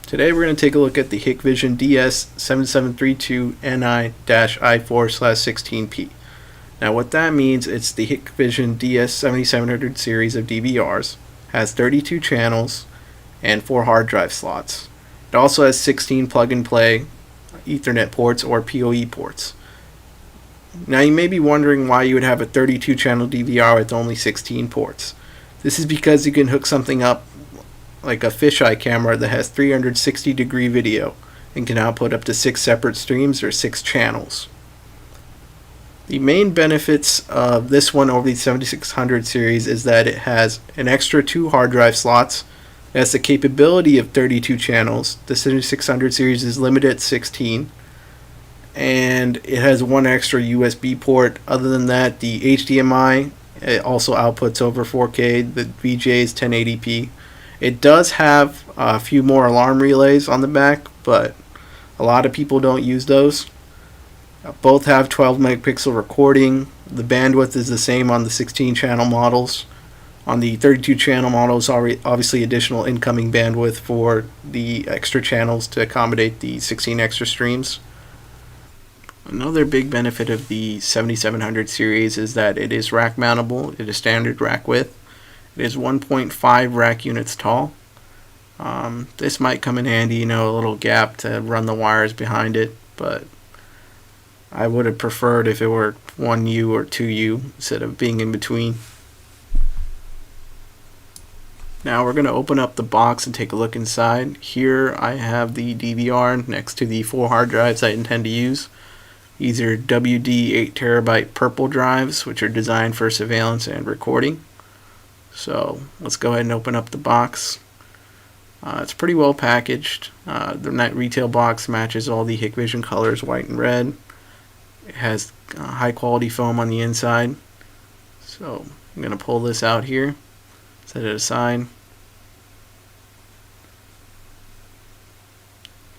Today we're going to take a look at the Hikvision DS-7732NI-I4/16P. Now what that means, it's the Hikvision DS-7700 series of DVRs, has 32 channels and 4 hard drive slots. It also has 16 plug-and-play Ethernet ports or PoE ports. Now you may be wondering why you would have a 32 channel DVR with only 16 ports. This is because you can hook something up like a fisheye camera that has 360-degree video and can output up to 6 separate streams or 6 channels. The main benefits of this one over the 7600 series is that it has an extra 2 hard drive slots. It has the capability of 32 channels. The 7600 series is limited at 16. And it has 1 extra USB port. Other than that, the HDMI, it also outputs over 4K. The VGA is 1080p. It does have a few more alarm relays on the back, but a lot of people don't use those. Both have 12 megapixel recording. The bandwidth is the same on the 16 channel models. On the 32 channel models, obviously additional incoming bandwidth for the extra channels to accommodate the 16 extra streams. Another big benefit of the 7700 series is that it is rack mountable. It is standard rack width. It is 1.5 rack units tall. This might come in handy, a little gap to run the wires behind it, but I would have preferred if it were 1U or 2U instead of being in between. Now we're going to open up the box and take a look inside. Here I have the DVR next to the 4 hard drives I intend to use. These are WD 8TB purple drives, which are designed for surveillance and recording. So let's go ahead and open up the box. It's pretty well packaged. The net retail box matches all the Hikvision colors, white and red. It has high quality foam on the inside. So I'm going to pull this out here, set it aside,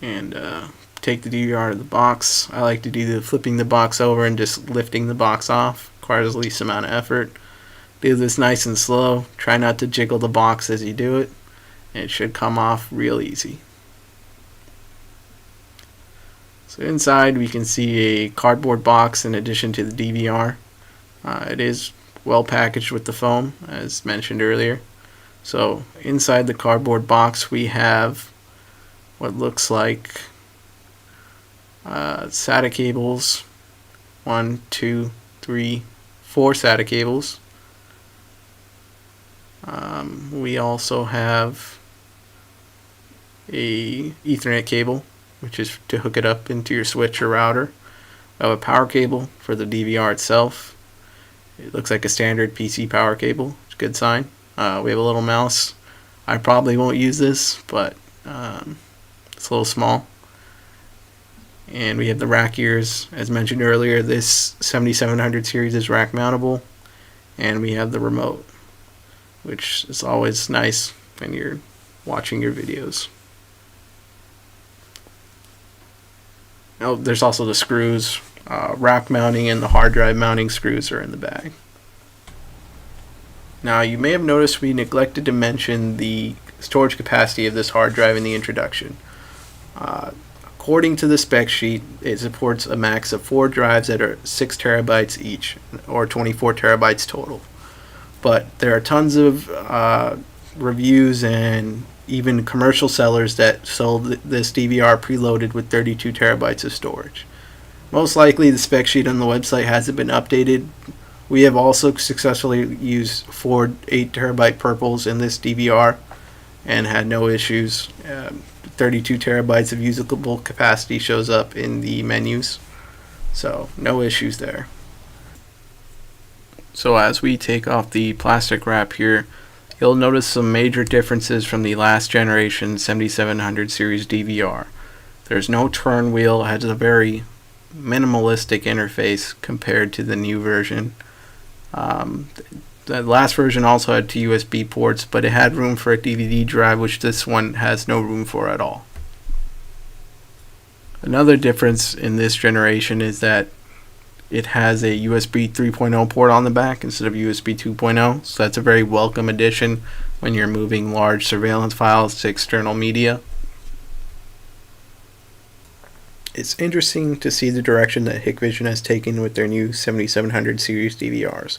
and take the DVR out of the box. I like to do the flipping the box over and just lifting the box off. Requires the least amount of effort. Do this nice and slow. Try not to jiggle the box as you do it, and it should come off real easy. So inside we can see a cardboard box in addition to the DVR. It is well packaged with the foam, as mentioned earlier. So inside the cardboard box we have what looks like SATA cables. 1, 2, 3, 4 SATA cables. We also have a Ethernet cable, which is to hook it up into your switch or router. I have a power cable for the DVR itself. It looks like a standard PC power cable. It's a good sign. We have a little mouse. I probably won't use this, but it's a little small. And we have the rack ears. As mentioned earlier, this 7700 series is rack mountable. And we have the remote, which is always nice when you're watching your videos. Oh, there's also the screws. Rack mounting and the hard drive mounting screws are in the bag. Now you may have noticed we neglected to mention the storage capacity of this hard drive in the introduction. According to the spec sheet, it supports a max of 4 drives that are 6 terabytes each, or 24 terabytes total. But there are tons of reviews and even commercial sellers that sold this DVR preloaded with 32 terabytes of storage. Most likely the spec sheet on the website hasn't been updated. We have also successfully used 4 8 terabyte purples in this DVR and had no issues. 32 terabytes of usable capacity shows up in the menus, so no issues there. So as we take off the plastic wrap here, you'll notice some major differences from the last generation 7700 series DVR. There's no turn wheel. It has a very minimalistic interface compared to the new version. The last version also had 2 USB ports, but it had room for a DVD drive, which this one has no room for at all. Another difference in this generation is that it has a USB 3.0 port on the back instead of USB 2.0, so that's a very welcome addition when you're moving large surveillance files to external media. It's interesting to see the direction that Hikvision has taken with their new 7700 series DVRs.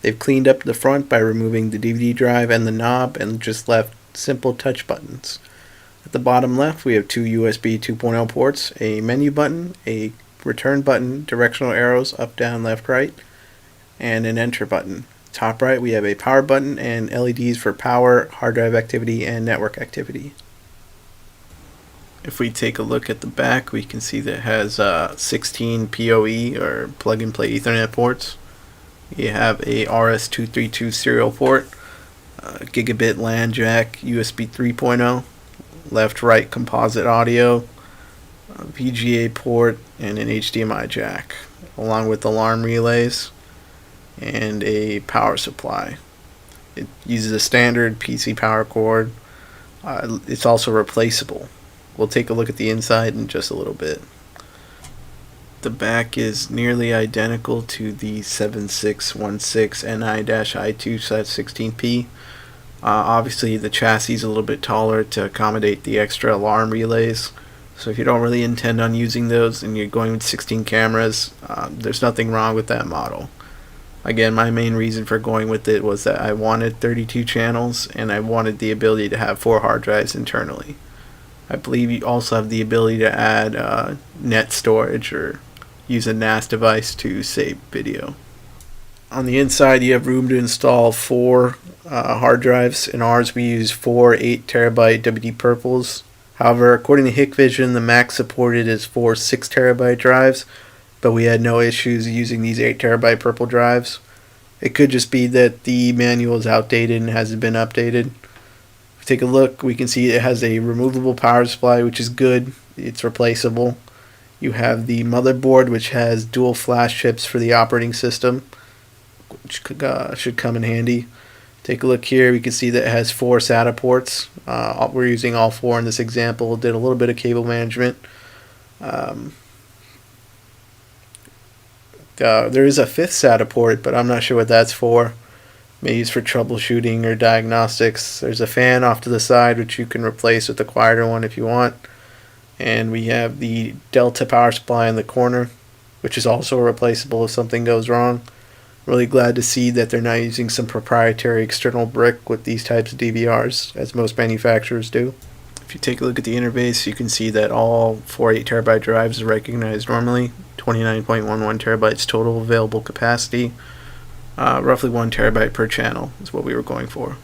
They've cleaned up the front by removing the DVD drive and the knob and just left simple touch buttons. At the bottom left, we have two USB 2.0 ports, a menu button, a return button, directional arrows up, down, left, right, and an enter button. Top right, we have a power button and LEDs for power, hard drive activity, and network activity. If we take a look at the back, we can see that it has 16 PoE or plug-and-play Ethernet ports. You have a RS-232 serial port, gigabit LAN jack, USB 3.0, left-right composite audio, a VGA port, and an HDMI jack, along with alarm relays and a power supply. It uses a standard PC power cord. It's also replaceable. We'll take a look at the inside in just a little bit. The back is nearly identical to the 7616NI-I4/16P. Obviously the chassis is a little bit taller to accommodate the extra alarm relays. So if you don't really intend on using those and you're going with 16 cameras, there's nothing wrong with that model. Again, my main reason for going with it was that I wanted 32 channels and I wanted the ability to have 4 hard drives internally. I believe you also have the ability to add net storage or use a NAS device to save video. On the inside, you have room to install 4 hard drives. In ours, we use 4 8TB WD Purples. However, according to Hikvision, the max supported is 4 6TB drives, but we had no issues using these 8TB Purple drives. It could just be that the manual is outdated and hasn't been updated. Take a look, we can see it has a removable power supply, which is good. It's replaceable. You have the motherboard, which has dual flash chips for the operating system, which should come in handy. Take a look here, we can see that it has 4 SATA ports. We're using all 4 in this example. Did a little bit of cable management. There is a 5th SATA port, but I'm not sure what that's for. Maybe it's for troubleshooting or diagnostics. There's a fan off to the side, which you can replace with a quieter one if you want. And we have the Delta power supply in the corner, which is also replaceable if something goes wrong. Really glad to see that they're not using some proprietary external brick with these types of DVRs, as most manufacturers do. If you take a look at the interface, you can see that all 4 8TB drives are recognized normally. 29.11 terabytes total available capacity. Roughly 1 terabyte per channel is what we were going for.